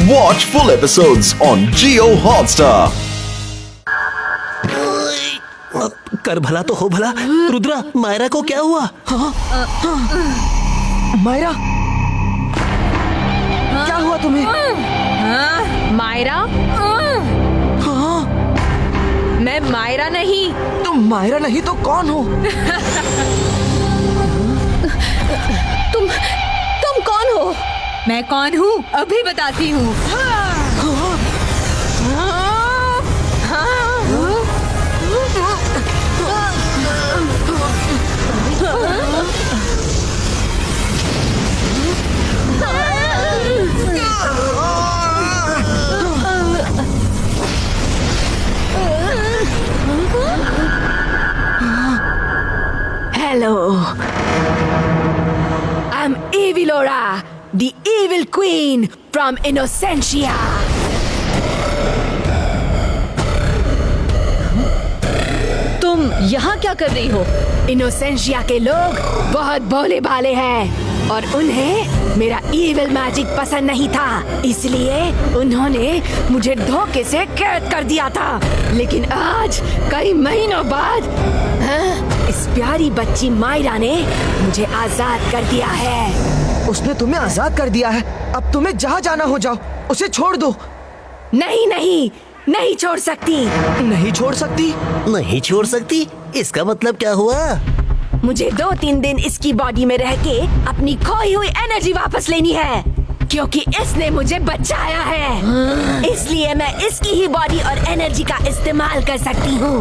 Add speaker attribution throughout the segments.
Speaker 1: Watch full episodes on Jio Hotstar.
Speaker 2: कर भला तो हो भला। रुद्रा, मायरा को क्या हुआ?
Speaker 3: मायरा, क्या हुआ तुम्हें?
Speaker 4: मायरा? मैं मायरा नहीं।
Speaker 3: तुम मायरा नहीं तो कौन हो?
Speaker 4: तुम कौन हो? मैं कौन हूँ अभी बताती हूँ।
Speaker 5: Hello. I'm Evilora, the evil queen from Innocentia.
Speaker 4: तुम यहाँ क्या कर रही हो?
Speaker 5: इनोसेंशिया के लोग बहुत भोले भाले हैं और उन्हें मेरा इविल मैजिक पसंद नहीं था, इसलिए उन्होंने मुझे धोखे से कैद कर दिया था। लेकिन आज कई महीनों बाद इस प्यारी बच्ची मायरा ने मुझे आजाद कर दिया है।
Speaker 3: उसने तुम्हें आजाद कर दिया है। अब तुम्हें जहाँ जाना हो जाओ, उसे छोड़ दो।
Speaker 5: नहीं नहीं, नहीं छोड़ सकती।
Speaker 3: नहीं छोड़ सकती?
Speaker 2: नहीं छोड़ सकती? इसका मतलब क्या हुआ?
Speaker 5: मुझे 2-3 दिन इसकी बॉडी में रह के अपनी खोई हुई एनर्जी वापस लेनी है, क्योंकि इसने मुझे बचाया है। इसलिए मैं इसकी ही बॉडी और एनर्जी का इस्तेमाल कर सकती हूँ।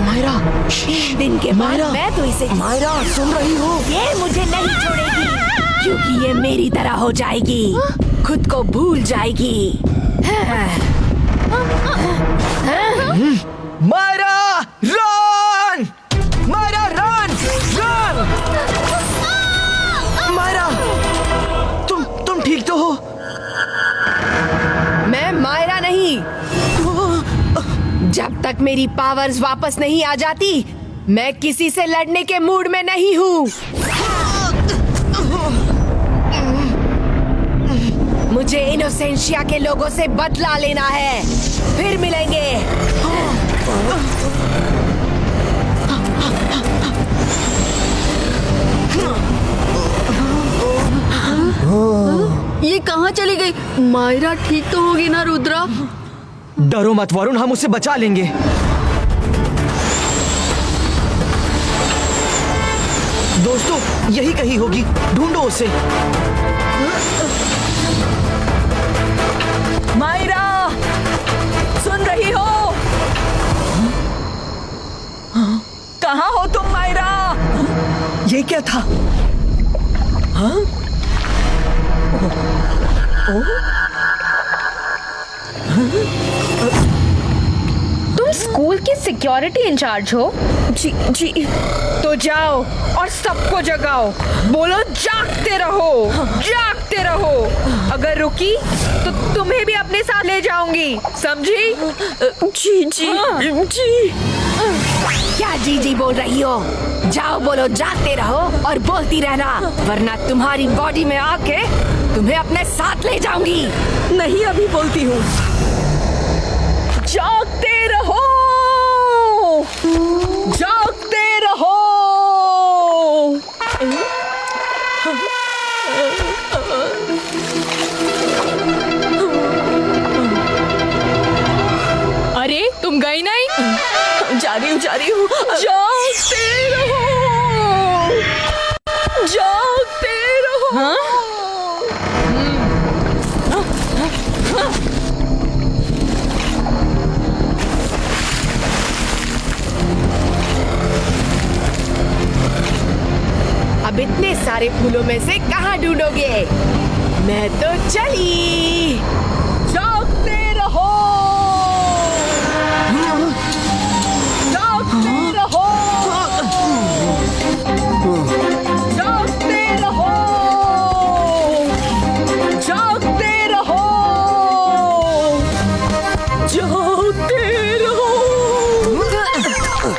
Speaker 3: मायरा,
Speaker 5: 3 दिन के बाद मैं तो इसे
Speaker 3: मायरा, सुन रही हो?
Speaker 5: ये मुझे नहीं छोड़ेगी, क्योंकि ये मेरी तरह हो जाएगी, खुद को भूल जाएगी।
Speaker 3: Myra, run! Myra, run! Run! Myra, तुम ठीक तो हो?
Speaker 5: मैं मायरा नहीं। जब तक मेरी पावर्स वापस नहीं आ जाती, मैं किसी से लड़ने के मूड में नहीं हूँ। मुझे इनोसेंशिया के लोगों से बदला लेना है। फिर मिलेंगे।
Speaker 4: ये कहाँ चली गई? मायरा ठीक तो होगी ना रुद्रा?
Speaker 3: डरो मत वरुण, हम उसे बचा लेंगे। दोस्तों, यही कहीं होगी, ढूंढो उसे।
Speaker 5: मायरा, सुन रही हो? कहाँ हो तुम मायरा?
Speaker 3: ये क्या था? हाँ?
Speaker 4: तुम स्कूल की सिक्योरिटी इंचार्ज हो?
Speaker 5: जी जी। तो जाओ और सबको जगाओ। बोलो जागते रहो, जागते रहो। अगर रुकी तो तुम्हें भी अपने साथ ले जाऊंगी, समझी? जी जी जी। क्या जी जी बोल रही हो? जाओ, बोलो जागते रहो और बोलती रहना, वरना तुम्हारी बॉडी में आके तुम्हें अपने साथ ले जाऊंगी। नहीं, अभी बोलती हूँ। जागते रहो, जागते रहो। अरे तुम गई नहीं? जा रही हूँ, जा रही हूँ। जागते रहो, जागते रहो। हाँ? अब इतने सारे फूलों में से कहाँ ढूंढोगे? मैं तो चली। जागते रहो, जागते रहो, जागते रहो, जागते रहो, जागते रहो।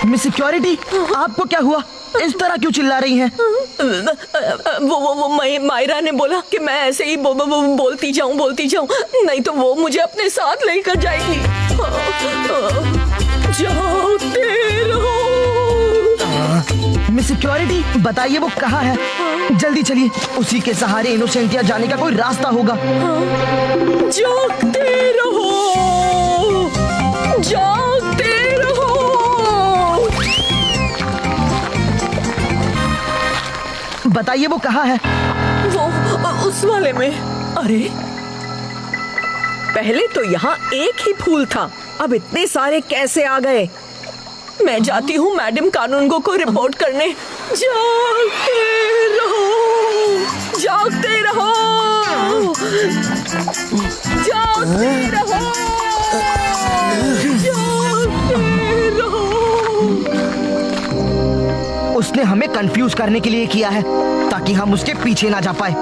Speaker 3: मिस सिक्योरिटी, आपको क्या हुआ? इस तरह क्यों चिल्ला रही हैं?
Speaker 6: वो मायरा ने बोला कि मैं ऐसे ही बोलती जाऊं, नहीं तो वो मुझे अपने साथ लेकर जाएगी। जाते रहो।
Speaker 3: मिस सिक्योरिटी, बताइए वो कहाँ है? जल्दी चलिए, उसी के सहारे इनोसेंटिया जाने का कोई रास्ता होगा।
Speaker 6: जागते रहो, जागते रहो।
Speaker 3: बताइए वो कहाँ है?
Speaker 6: वो उस वाले में। अरे पहले तो यहाँ एक ही फूल था, अब इतने सारे कैसे आ गए? मैं जाती हूँ मैडम कानूनगो को रिपोर्ट करने। जागते रहो, जागते रहो, जागते रहो, जागते रहो।
Speaker 3: उसने हमें कंफ्यूज करने के लिए किया है ताकि हम उसके पीछे ना जा पाए।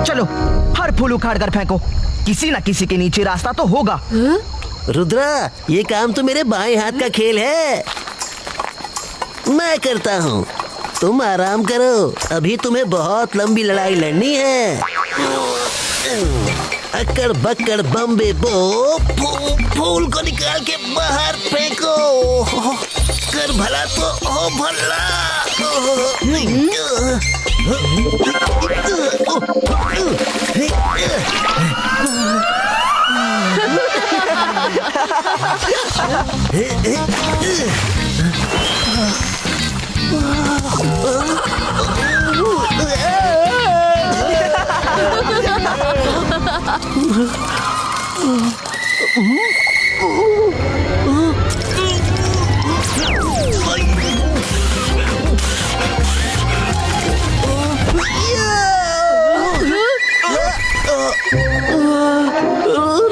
Speaker 3: चलो, हर फूल उखाड़ कर फेंको, किसी ना किसी के नीचे रास्ता तो होगा।
Speaker 2: रुद्रा, ये काम तो मेरे बाएं हाथ का खेल है, मैं करता हूँ, तुम आराम करो, अभी तुम्हें बहुत लंबी लड़ाई लड़नी है। अक्कड़ बक्कड़ बम्बे बो, फूल को निकाल के बाहर फेंको, कर भला तो हो भला।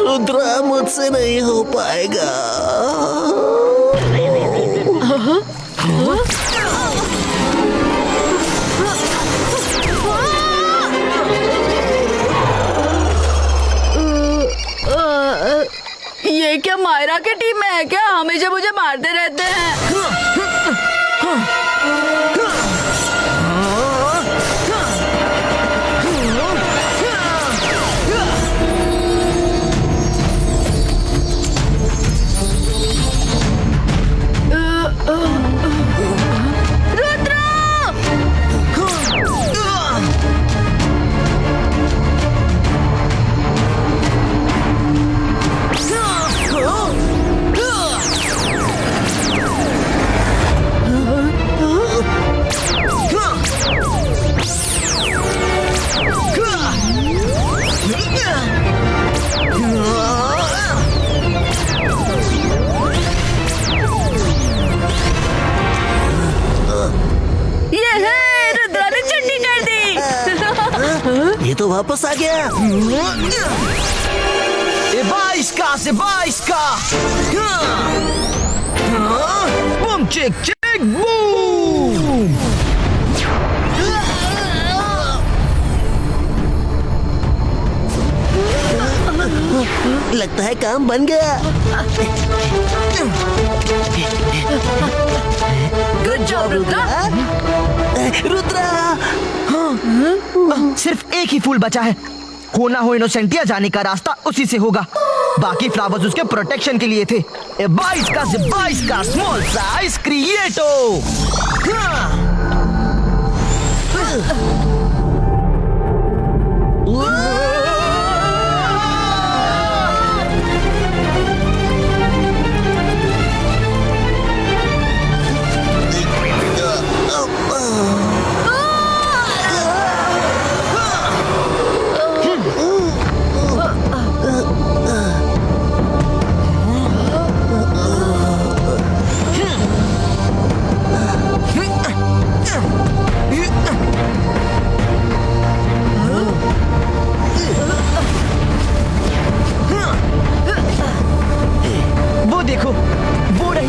Speaker 2: रुद्रा, मुझसे नहीं हो पाएगा।
Speaker 7: ये क्या मायरा की टीम में है क्या? हमेशा मुझे मारते रहते हैं। ये तो वापस आ गया।
Speaker 3: Sebaisca! Bum chick chick boom!
Speaker 2: लगता है काम बन गया।
Speaker 7: Good job Rudra.
Speaker 2: रुद्रा,
Speaker 3: सिर्फ एक ही फूल बचा है, होना हो इनोसेंटिया जाने का रास्ता उसी से होगा। बाकी फ्लावर्स उसके प्रोटेक्शन के लिए थे। बाइस का स्मॉल साइज क्रिएटो।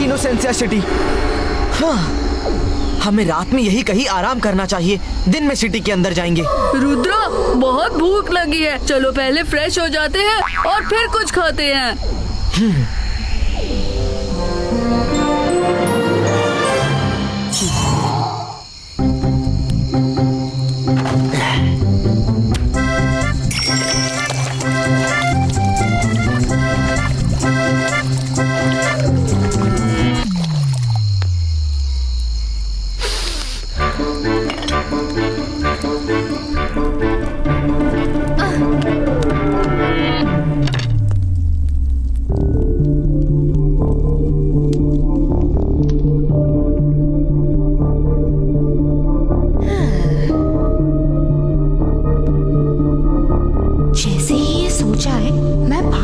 Speaker 3: इनोसेंटिया सिटी। हाँ, हमें रात में यही कहीं आराम करना चाहिए, दिन में सिटी के अंदर जाएंगे।
Speaker 7: रुद्रा, बहुत भूख लगी है, चलो पहले फ्रेश हो जाते हैं और फिर कुछ खाते हैं।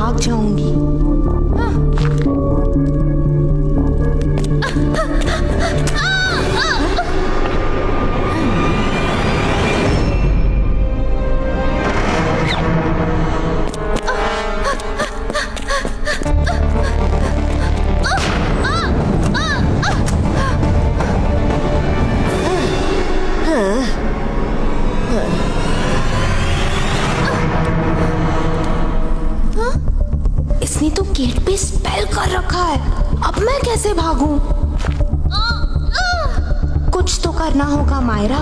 Speaker 8: भाग जाऊंगी। इसने तो गेट पे स्पेल कर रखा है, अब मैं कैसे भागूं? कुछ तो करना होगा मायरा।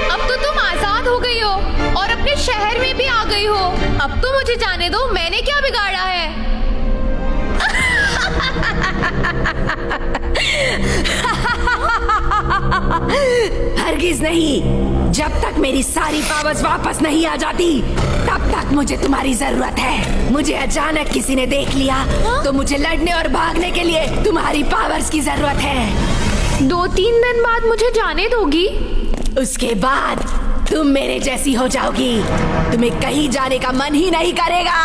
Speaker 5: अब तो तुम आजाद हो गई हो और अपने शहर में भी आ गई हो। अब तो मुझे जाने दो, मैंने क्या बिगाड़ा है?
Speaker 6: हरगिज नहीं, जब तक मेरी सारी पावर्स वापस नहीं आ जाती तब तक मुझे तुम्हारी जरूरत है। मुझे अचानक किसी ने देख लिया तो मुझे लड़ने और भागने के लिए तुम्हारी पावर्स की जरूरत है।
Speaker 5: 2-3 दिन बाद मुझे जाने दोगी?
Speaker 6: उसके बाद तुम मेरे जैसी हो जाओगी, तुम्हें कहीं जाने का मन ही नहीं करेगा।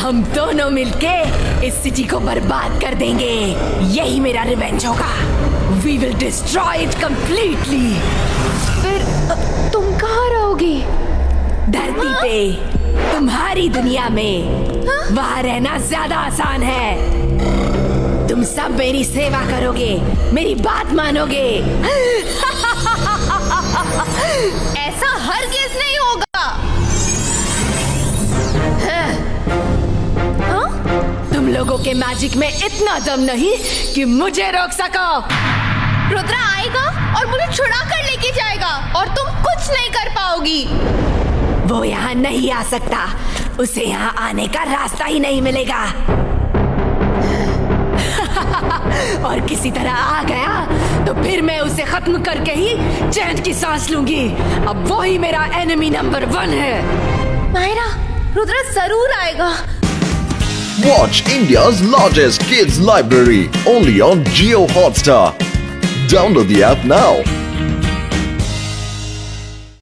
Speaker 6: हम दोनों मिलके इस सिटी को बर्बाद कर देंगे, यही मेरा रिवेंज होगा। We will destroy it completely।
Speaker 5: फिर तुम कहाँ रहोगी?
Speaker 6: धरती पे, तुम्हारी दुनिया में। वहाँ रहना ज्यादा आसान है। तुम सब मेरी सेवा करोगे, मेरी बात मानोगे।
Speaker 5: ऐसा हरगिज़ नहीं होगा।
Speaker 6: तुम लोगों के मैजिक में इतना दम नहीं कि मुझे रोक सको।
Speaker 5: रुद्रा आएगा और मुझे छुड़ा कर लेके जाएगा और तुम कुछ नहीं कर पाओगी।
Speaker 6: वो यहाँ नहीं आ सकता, उसे यहाँ आने का रास्ता ही नहीं मिलेगा। और किसी तरह आ गया तो फिर मैं उसे खत्म करके ही चैन की सांस लूंगी। अब वो ही मेरा एनिमी नंबर 1 है।
Speaker 5: मायरा, रुद्रा जरूर आएगा।
Speaker 1: Watch India's largest kids library only on Jio Hotstar. Download the app now.